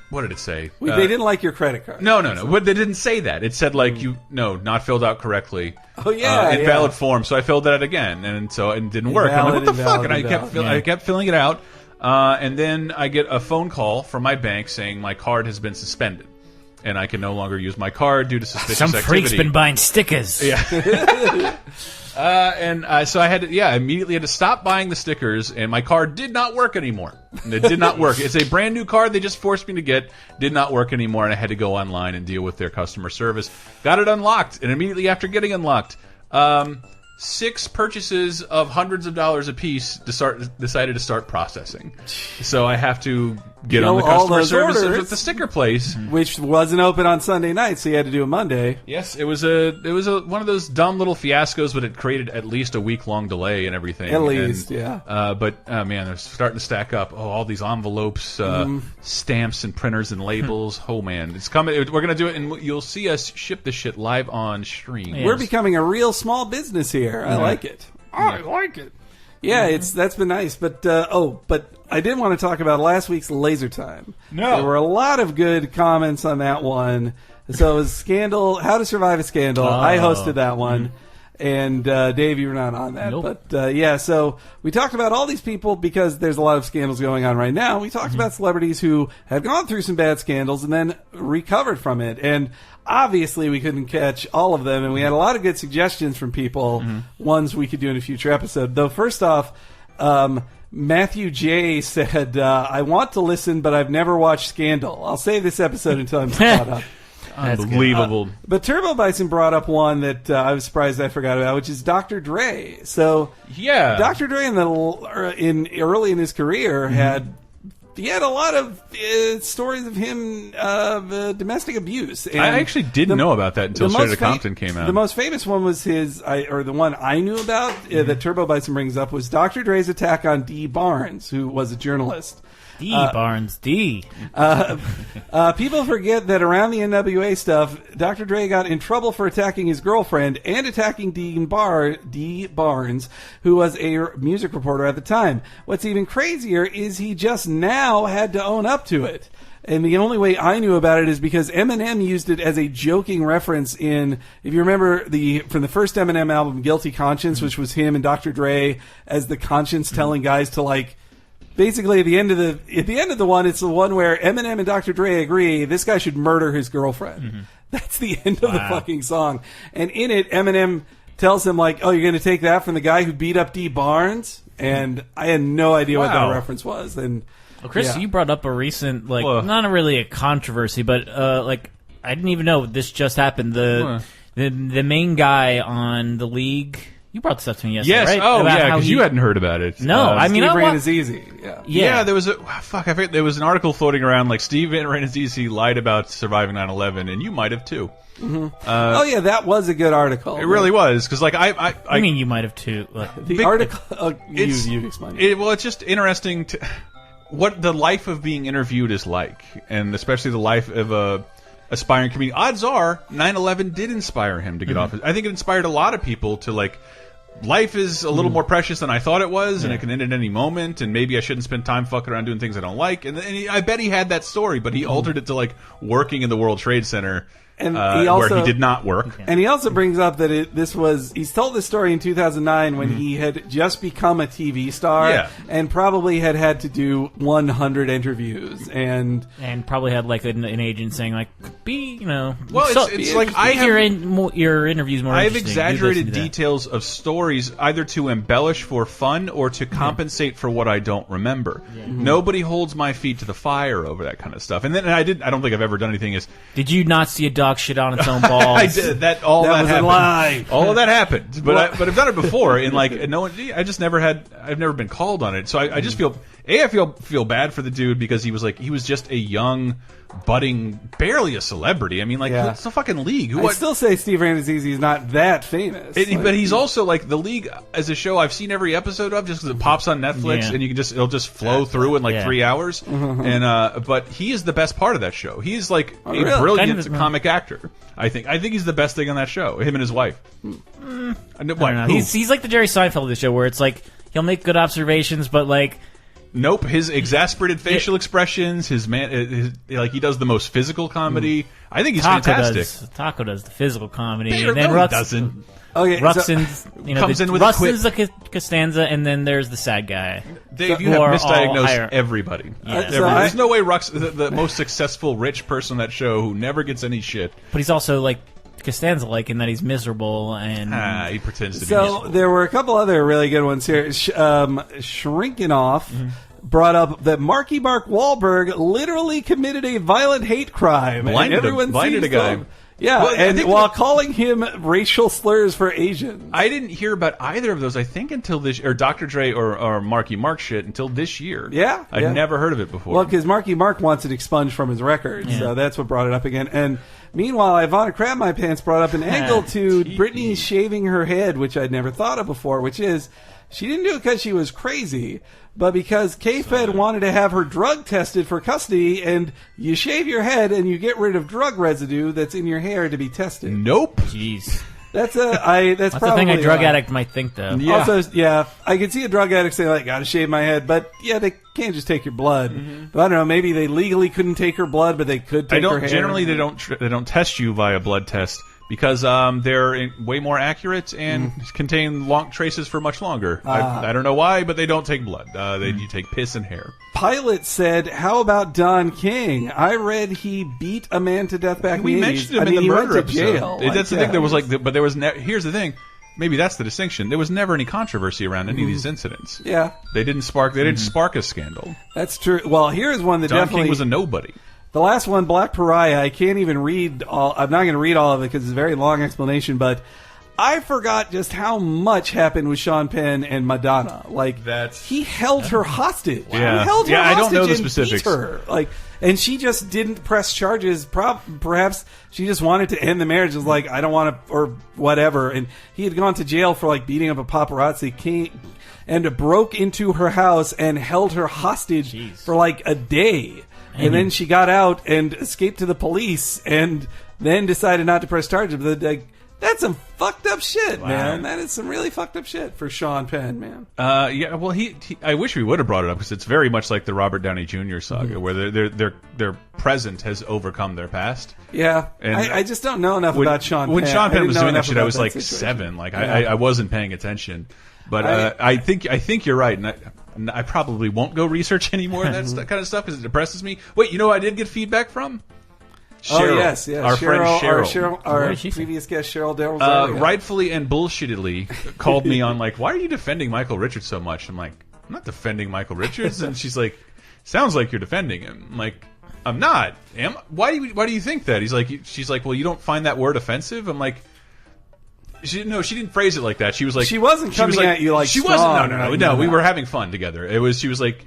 What did it say? They didn't like your credit card. No. But they didn't say that. It said not filled out correctly. Oh yeah, invalid form. So I filled it out again, and it didn't work. And I'm like, what the fuck? And I kept filling it out. And then I get a phone call from my bank saying my card has been suspended, and I can no longer use my card due to suspicious activity. Some freak's been buying stickers. Yeah. So I had to, immediately had to stop buying the stickers, and my card did not work anymore. It did not work. It's a brand new card they just forced me to get. Did not work anymore, and I had to go online and deal with their customer service. Got it unlocked, and immediately after getting unlocked, 6 purchases of hundreds of dollars a piece decided to start processing. So I have to get on the customer service at the sticker place, which wasn't open on Sunday night, so you had to do it Monday. Yes, it was one of those dumb little fiascos, but it created at least a week-long delay and everything. At least, yeah. But man, they're starting to stack up. Oh, all these envelopes, stamps, and printers and labels. Oh man, it's coming. We're gonna do it, and you'll see us ship this shit live on stream. Yes. We're becoming a real small business here. I like it. I like it. Yeah, that's been nice. But I did want to talk about last week's Laser Time. No. There were a lot of good comments on that one. So it was Scandal, How to Survive a Scandal. I hosted that one. And Dave, you were not on that. Nope. But so we talked about all these people because there's a lot of scandals going on right now. We talked about celebrities who have gone through some bad scandals and then recovered from it. And obviously we couldn't catch all of them, and we had a lot of good suggestions from people, ones we could do in a future episode. Though first off, Matthew J. said, I want to listen, but I've never watched Scandal. I'll save this episode until I'm caught up. Unbelievable. But Turbo Bison brought up one that I was surprised I forgot about, which is Dr. Dre. So yeah, Dr. Dre early in his career had he had a lot of stories of him domestic abuse. And I actually didn't know about that until Straight Outta Compton came out. The most famous one was or the one I knew about that Turbo Bison brings up was Dr. Dre's attack on Dee Barnes, who was a journalist. D. Barnes, D. People forget that around the NWA stuff, Dr. Dre got in trouble for attacking his girlfriend and attacking Dee Barnes, who was a music reporter at the time. What's even crazier is he just now had to own up to it. And the only way I knew about it is because Eminem used it as a joking reference in, if you remember from the first Eminem album, Guilty Conscience, which was him and Dr. Dre as the conscience telling guys to like, basically, at the end of the one, it's the one where Eminem and Dr. Dre agree this guy should murder his girlfriend. That's the end of the fucking song. And in it, Eminem tells him like, "Oh, you're going to take that from the guy who beat up Dee Barnes?" And I had no idea what that reference was. And well, Chris, you brought up a recent, not really a controversy, but I didn't even know this just happened. The main guy on the League. You brought this up to me yesterday, right? Oh, because you hadn't heard about it. No, I mean, Steve Renazizi. Yeah, there was I forget, there was an article floating around like Steve Renazizi lied about surviving 9/11, and you might have too. That was a good article. It really was, because like I mean, you might have too. The article. You explain it. Well, it's just interesting to what the life of being interviewed is like, and especially the life of a aspiring comedian. Odds are 9/11 did inspire him to get off. I think it inspired a lot of people to like. Life is a little more precious than I thought it was, and it can end at any moment, and maybe I shouldn't spend time fucking around doing things I don't like. And I bet he had that story, but he altered it to like working in the World Trade Center, and where he did not work. And he also brings up that he's told this story in 2009 when he had just become a TV star and probably had to do 100 interviews and probably had like an agent saying like, it's like I have your interviews more. I have exaggerated details of stories either to embellish for fun or to compensate for what I don't remember. Nobody holds my feet to the fire over that kind of stuff. And then I don't think I've ever done anything. Did you not see a dog shit on its own balls? I did that. All that was happened. A lie. All of that happened. But I've done it before. And like no one. I just never had. I've never been called on it. So I just feel. I feel bad for the dude because he was just a young, budding, barely a celebrity. I mean, like it's the fucking League. I still say Steve Renazizi is not that famous. But he's also like the League as a show. I've seen every episode of just because it pops on Netflix and you can it'll just flow through in like 3 hours. And but he is the best part of that show. He is like a brilliant comic actor. I think he's the best thing on that show. Him and his wife. I don't know. He's like the Jerry Seinfeld of the show, where it's like he'll make good observations, but like. Nope, his exasperated facial expressions, his he does the most physical comedy. I think he's fantastic. Taco does the physical comedy, and then Rutz doesn't. Okay, Ruxin's comes in with Ruxin's the Costanza, and then there's the sad guy. Dave, you have misdiagnosed everybody. There's no way Rux, the most successful rich person on that show who never gets any shit. But he's also like Costanza, like in that he's miserable and he pretends to be miserable. So there were a couple other really good ones here. Shrinking Off brought up that Marky Mark Wahlberg literally committed a violent hate crime. Blinded a guy. Yeah, well, while calling him racial slurs for Asians. I didn't hear about either of those, I think, until this, or Dr. Dre or Marky Mark shit until this year. Yeah. I'd never heard of it before. Well, because Marky Mark wants it expunged from his record, so that's what brought it up again. And meanwhile, Ivana Crab My Pants brought up an angle to Britney shaving her head, which I'd never thought of before, which is she didn't do it because she was crazy, but because K-Fed wanted to have her drug tested for custody, and you shave your head and you get rid of drug residue that's in your hair to be tested. Nope. Jeez. That's probably the thing a drug addict might think, though. Yeah. Also, I could see a drug addict saying, like, gotta shave my head, but they can't just take your blood. But I don't know, maybe they legally couldn't take her blood, but they could take her hair. Generally, they don't test you via blood test. Because they're way more accurate and contain long traces for much longer. I don't know why, but they don't take blood. You take piss and hair. Pilot said, "How about Don King? I read he beat a man to death back in the 80s. We mentioned him in the murder episode. Jail. That's the thing. There was but there was. Here's the thing. Maybe that's the distinction. There was never any controversy around any of these incidents. Yeah, they didn't spark. They didn't spark a scandal. That's true. Well, here's one that Don definitely King was a nobody. The last one, Black Pariah, I can't even read all. I'm not going to read all of it because it's a very long explanation, but I forgot just how much happened with Sean Penn and Madonna. Like, he held her hostage. Yeah. He held her I hostage don't know the and specifics. beat her. Like, and she just didn't press charges. Perhaps she just wanted to end the marriage. It was like, I don't want to, or whatever. And he had gone to jail for like beating up a paparazzi and broke into her house and held her hostage for like a day. And then she got out and escaped to the police and then decided not to press charges. But like, that's some fucked up shit, man. That is some really fucked up shit for Sean Penn, man. Yeah, well, I wish we would have brought it up because it's very much like the Robert Downey Jr. saga, where their present has overcome their past. Yeah, And I just don't know enough about Sean Penn. When Sean Penn was doing that enough shit, I about was that like situation. 7. Like I wasn't paying attention, but I think you're right, and I probably won't go research anymore that kind of stuff because it depresses me. Wait, you know, I did get feedback from. Cheryl, Oh yes, yeah. our friend Cheryl, our did she say? previous guest Cheryl Darrell. rightfully and bullshittedly called me on like, why are you defending Michael Richards so much? I'm like, I'm not defending Michael Richards, and she's like, sounds like you're defending him. I'm like, I'm not. Why do you think that? She's like, well, you don't find that word offensive? I'm like, she didn't phrase it like that. She was like, She wasn't coming at you like she strong, wasn't. No. We were having fun together. She was like,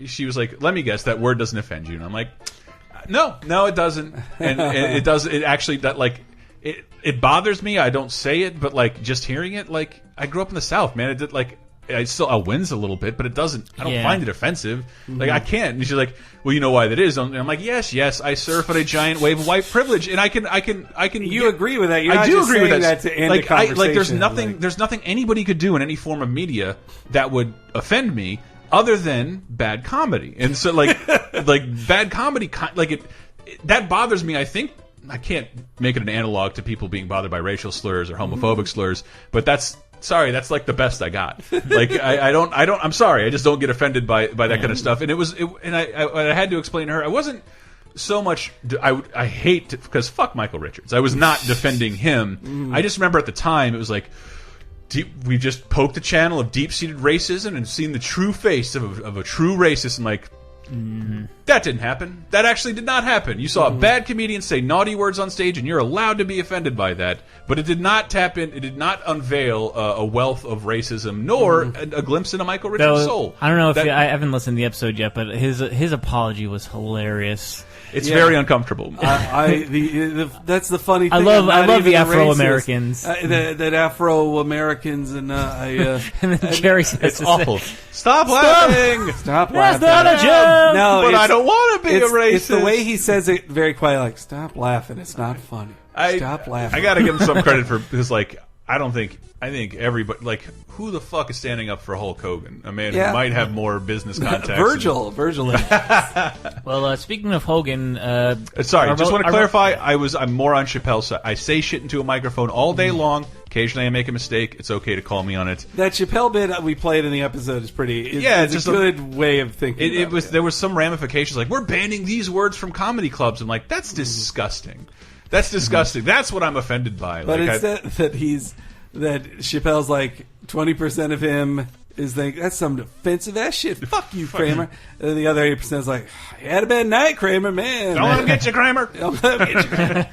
let me guess, that word doesn't offend you, and I'm like, no, it doesn't, and it does. It actually it bothers me. I don't say it, but like just hearing it, like I grew up in the South, man. It did like. I wins a little bit, but it doesn't. I don't find it offensive. Like I can't. And she's like, "Well, you know why that is?" And I'm like, "Yes. I surf on a giant wave of white privilege, and I can." You agree with that? You're I not do just agree with saying that. to end the conversation. There's nothing anybody could do in any form of media that would offend me other than bad comedy. And so like bad comedy, like that bothers me. I think I can't make it an analog to people being bothered by racial slurs or homophobic slurs, but that's like the best I got. Like I'm sorry, I just don't get offended by that kind of stuff. And I had to explain to her, I wasn't so much. I hate because fuck Michael Richards. I was not defending him. I just remember at the time it was like, we just poked a channel of deep-seated racism and seen the true face of a true racist, and like, that didn't happen. That actually did not happen. You saw a bad comedian say naughty words on stage, and you're allowed to be offended by that. But it did not tap in. It did not unveil a wealth of racism, nor a glimpse into Michael Richards' soul. I don't know if I haven't listened to the episode yet, but his apology was hilarious. It's very uncomfortable. That's the funny thing. I love the Afro-Americans. That Afro-Americans and And then Jerry says, It's awful. Stop laughing. Stop "That's laughing. not a joke." No, But it's- I don't want to be a racist. It's the way he says it very quiet, like, stop laughing. It's not funny. Stop laughing. I got to give him some credit for, because like, I think everybody, like, who the fuck is standing up for Hulk Hogan? A man who might have more business contacts. Virgil. Well, speaking of Hogan, Sorry, just want to clarify. I'm more on Chappelle's side. I say shit into a microphone all day long. Occasionally, I make a mistake. It's okay to call me on it. That Chappelle bit we played in the episode is pretty. It's just a good way of thinking. There was some ramifications, like, we're banning these words from comedy clubs. I'm like, that's disgusting. That's disgusting. That's what I'm offended by. But like, it's that Chappelle's like 20% of him is like, that's some offensive ass shit. Fuck you, Kramer. And the other 80% is like, you had a bad night, Kramer, man. don't let him get you, Kramer. Don't let him get you, Kramer.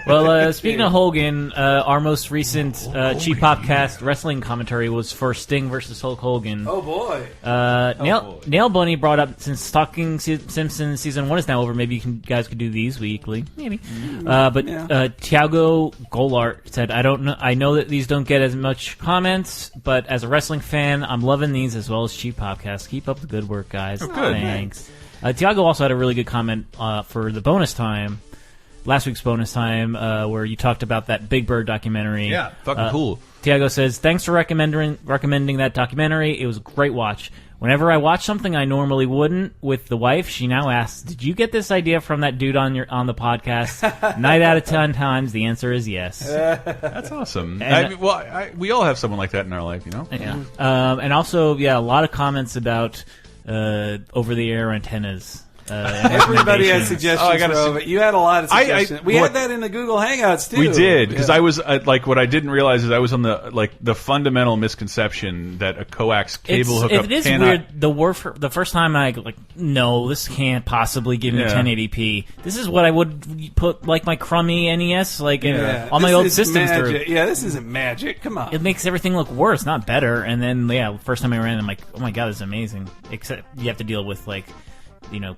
well, speaking of Hogan, our most recent Cheap Popcast wrestling commentary was for Sting versus Hulk Hogan. Oh boy. Nail Bunny brought up, since Talking Simpsons season 1 is now over, maybe guys could do these weekly, maybe. Thiago Golart said, I know that these don't get as much comments, but as a wrestling fan, I'm loving these as well as Cheap Popcast. Keep up the good work, guys. good. Thanks. Thiago also had a really good comment for the bonus time. Last week's bonus time, where you talked about that Big Bird documentary. Yeah, fucking cool. Tiago says, thanks for recommending that documentary. It was a great watch. Whenever I watch something I normally wouldn't with the wife, she now asks, did you get this idea from that dude on the podcast? 9 out of 10 times, the answer is yes. That's awesome. We all have someone like that in our life, you know? Yeah. And also, a lot of comments about over-the-air antennas. Everybody has suggestions. Oh, I gotta for it. You had a lot of suggestions. We what- had that in the Google Hangouts too. We did because Yeah. I was like, what I didn't realize is I was on the fundamental misconception that a coax cable hookup It is cannot. weird. The first time I no, this can't possibly give me Yeah. 1080p. This is what I would put like my crummy NES on my This old is systems through. magic. Yeah, this isn't magic. Come on. It makes everything look worse, not better. And then, first time I ran, I'm like, oh my god, this is amazing. Except you have to deal with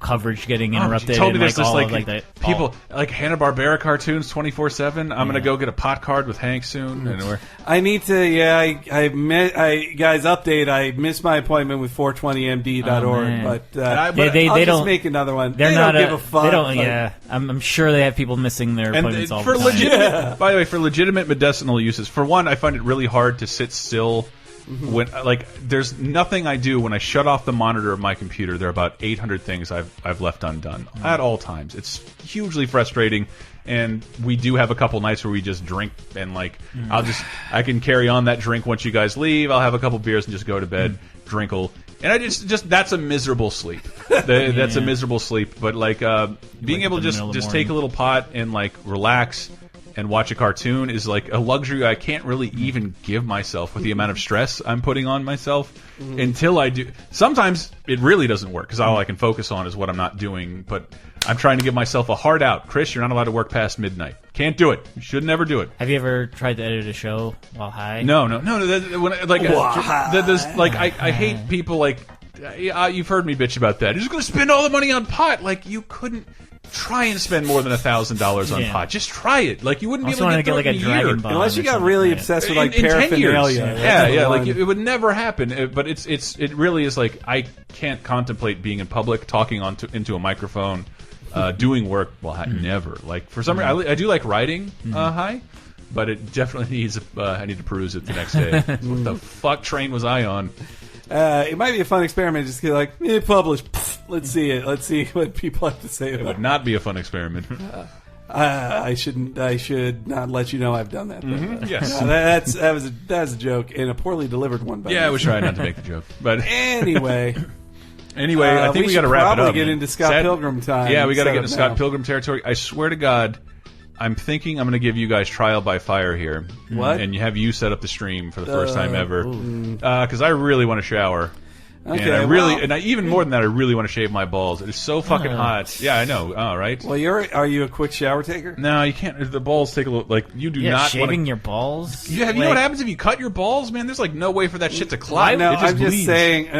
coverage getting interrupted. You told me and, there's this all like of, that. people like Hanna-Barbera cartoons 24/7. I'm gonna go get a pot card with Hank soon. And we're I need to. Yeah, guys, update. I missed my appointment with 420md.org, man. but I'll They I'll just don't make another one. They're they not don't give a fuck. They don't. Like, Yeah, I'm sure they have people missing their and appointments all for the time. legitimate. By the way, for legitimate medicinal uses, for one, I find it really hard to sit still. When there's nothing I do when I shut off the monitor of my computer. There are about 800 things I've left undone at all times. It's hugely frustrating, and we do have a couple nights where we just drink and I can carry on that drink once you guys leave. I'll have a couple beers and just go to bed, drinkle. And I just that's a miserable sleep. That's a miserable sleep. But being able to just take a little pot and relax and watch a cartoon is like a luxury I can't really even give myself with the amount of stress I'm putting on myself until I do. Sometimes it really doesn't work because all I can focus on is what I'm not doing. But I'm trying to give myself a hard out. Chris, you're not allowed to work past midnight. Can't do it. You should never do it. Have you ever tried to edit a show while high? No. I hate people you've heard me bitch about that. You're just going to spend all the money on pot. You couldn't try and spend more than $1,000 on pot. Just try it. You wouldn't be able to get like a Dragon Ball unless you got really obsessed with in 10 paraphernalia. years. Yeah. It would never happen. But it really is I can't contemplate being in public, talking into a microphone, doing work. Well, never. For some reason, I do like writing high, but it definitely needs. I need to peruse it the next day. What the fuck train was I on? It might be a fun experiment. Just get publish. Pfft, let's see it. Let's see what people have to say It about would not be a fun experiment. I should not let you know I've done that. Yes. That was a joke and a poorly delivered one. Yeah, I was trying not to make the joke, but anyway. I think we got to wrap it up. Probably get into Scott Pilgrim time. Yeah, we got to get into now. Scott Pilgrim territory. I swear to God, I'm thinking I'm going to give you guys trial by fire here. What? And have you set up the stream for the first time ever? Because I really want to shower. Okay, and even more than that, I really want to shave my balls. It is so fucking hot. Yeah, I know. All right. Well, are you a quick shower taker? No, you can't. The balls take a little. You do not shaving your balls. You know what happens if you cut your balls, man? There's no way for that shit to clot. No, it just I'm just bleeds. saying.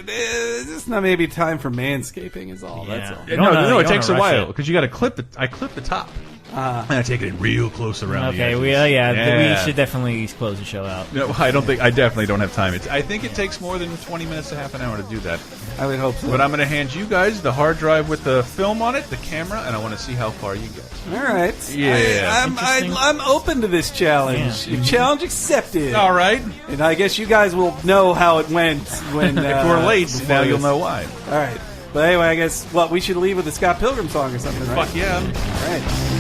It's not maybe time for manscaping. Is all. Yeah. That's all. No, it don't takes a wanna rush while it. because you got to clip it. I clip the top. And I take it in real close around. Okay, the edges. we should definitely close the show out. No, I definitely don't have time. I think it takes more than 20 minutes to half an hour to do that. I would hope so. But I'm going to hand you guys the hard drive with the film on it, the camera, and I want to see how far you get. All right. Yeah. I'm open to this challenge. Challenge accepted. All right. And I guess you guys will know how it went when If we're late, before now you'll this. know why. All right. But anyway, I guess we should leave with the Scott Pilgrim song or something, right? Fuck yeah. All right.